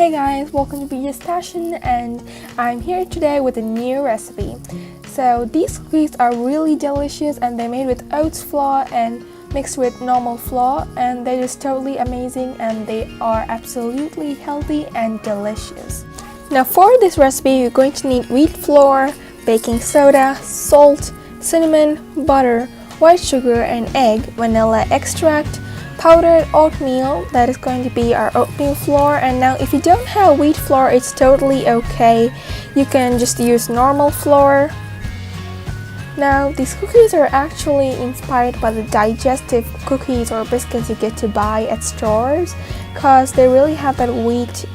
Hey guys, welcome to BJsPassion, and I'm here today with a new recipe. So these cookies are really delicious and they're made with oats flour and mixed with normal flour, and they're just totally amazing and they are absolutely healthy and delicious. Now for this recipe, you're going to need wheat flour, baking soda, salt, cinnamon, butter, white sugar and egg, vanilla extract, powdered oatmeal, that is going to be our oatmeal flour. And now if you don't have wheat flour, it's totally okay, you can just use normal flour. Now these cookies are actually inspired by the digestive cookies or biscuits you get to buy at stores, because they really have that wheat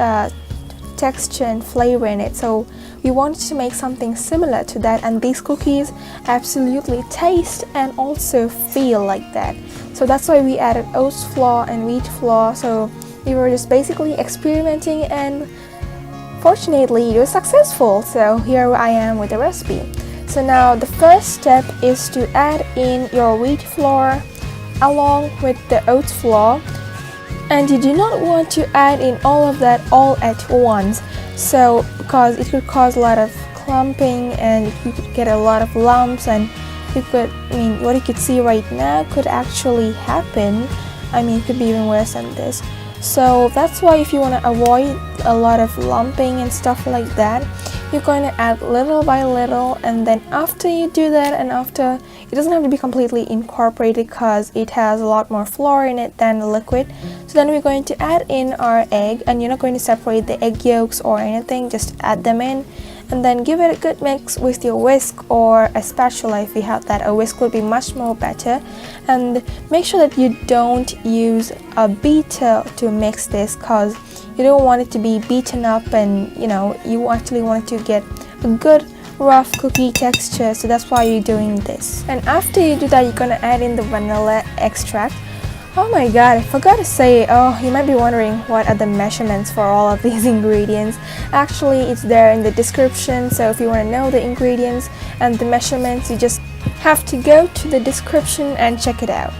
texture and flavor in it. So we wanted to make something similar to that, and these cookies absolutely taste and also feel like that. So that's why we added oats flour and wheat flour. So we were just basically experimenting, and fortunately it was successful. So here I am with the recipe. So now the first step is to add in your wheat flour along with the oats flour. And you do not want to add in all of that all at once, so because it could cause a lot of clumping and you could get a lot of lumps, and what you could see right now could actually happen. It could be even worse than this. So that's why if you want to avoid a lot of lumping and stuff like that, you're going to add little by little, and then after you do that, and after, it doesn't have to be completely incorporated because it has a lot more flour in it than the liquid. So then we're going to add in our egg, and you're not going to separate the egg yolks or anything, just add them in and then give it a good mix with your whisk or a spatula. If you have that, a whisk would be much more better. And make sure that you don't use a beater to mix this, because you don't want it to be beaten up, and you actually want it to get a good rough cookie texture. So that's why you're doing this. And after you do that, you're gonna add in the vanilla extract. Oh my god, I forgot to say, you might be wondering what are the measurements for all of these ingredients. Actually, it's there in the description, so if you want to know the ingredients and the measurements, you just have to go to the description and check it out.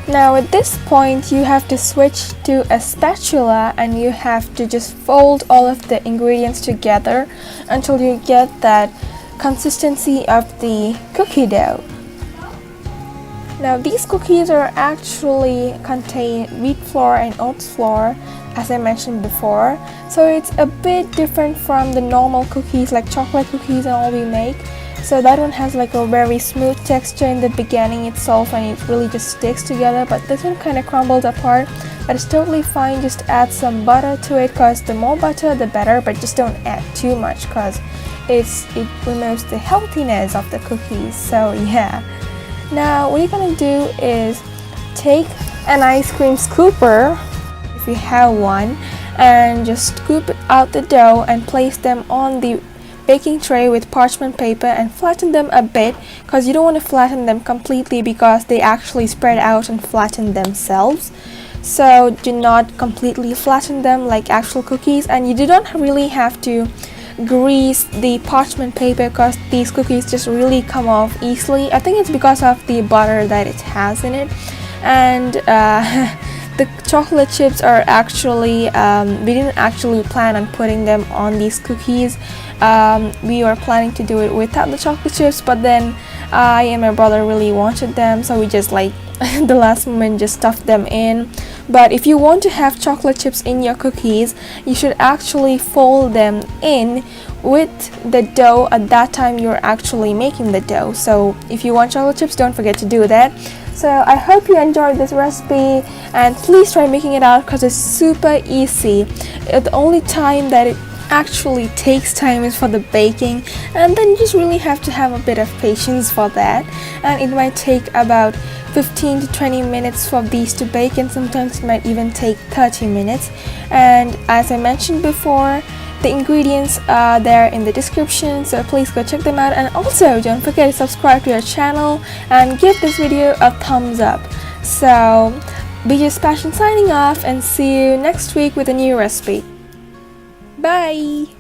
Now at this point, you have to switch to a spatula, and you have to just fold all of the ingredients together until you get that consistency of the cookie dough. Now these cookies are actually contain wheat flour and oats flour, as I mentioned before, so it's a bit different from the normal cookies like chocolate cookies and all we make. So that one has like a very smooth texture in the beginning itself, and it really just sticks together, but this one kind of crumbles apart. But it's totally fine, just add some butter to it, because the more butter the better, but just don't add too much because it removes the healthiness of the cookies. So yeah. Now what you're gonna do is take an ice cream scooper, if you have one, and just scoop out the dough and place them on the baking tray with parchment paper and flatten them a bit, because you don't want to flatten them completely because they actually spread out and flatten themselves. So do not completely flatten them like actual cookies, and you do not really have to grease the parchment paper because these cookies just really come off easily. I think it's because of the butter that it has in it. And the chocolate chips are actually, we didn't actually plan on putting them on these cookies. We were planning to do it without the chocolate chips, but then I and my brother really wanted them, so we just the last moment just stuffed them in. But if you want to have chocolate chips in your cookies, you should actually fold them in with the dough at that time you're actually making the dough. So if you want chocolate chips, don't forget to do that. So I hope you enjoyed this recipe, and please try making it out because it's super easy. The only time that it actually takes time is for the baking, and then you just really have to have a bit of patience for that, and it might take about 15 to 20 minutes for these to bake, and sometimes it might even take 30 minutes. And as I mentioned before, the ingredients are there in the description, so please go check them out. And also don't forget to subscribe to our channel and give this video a thumbs up. So BJsPassion signing off, and see you next week with a new recipe. Bye!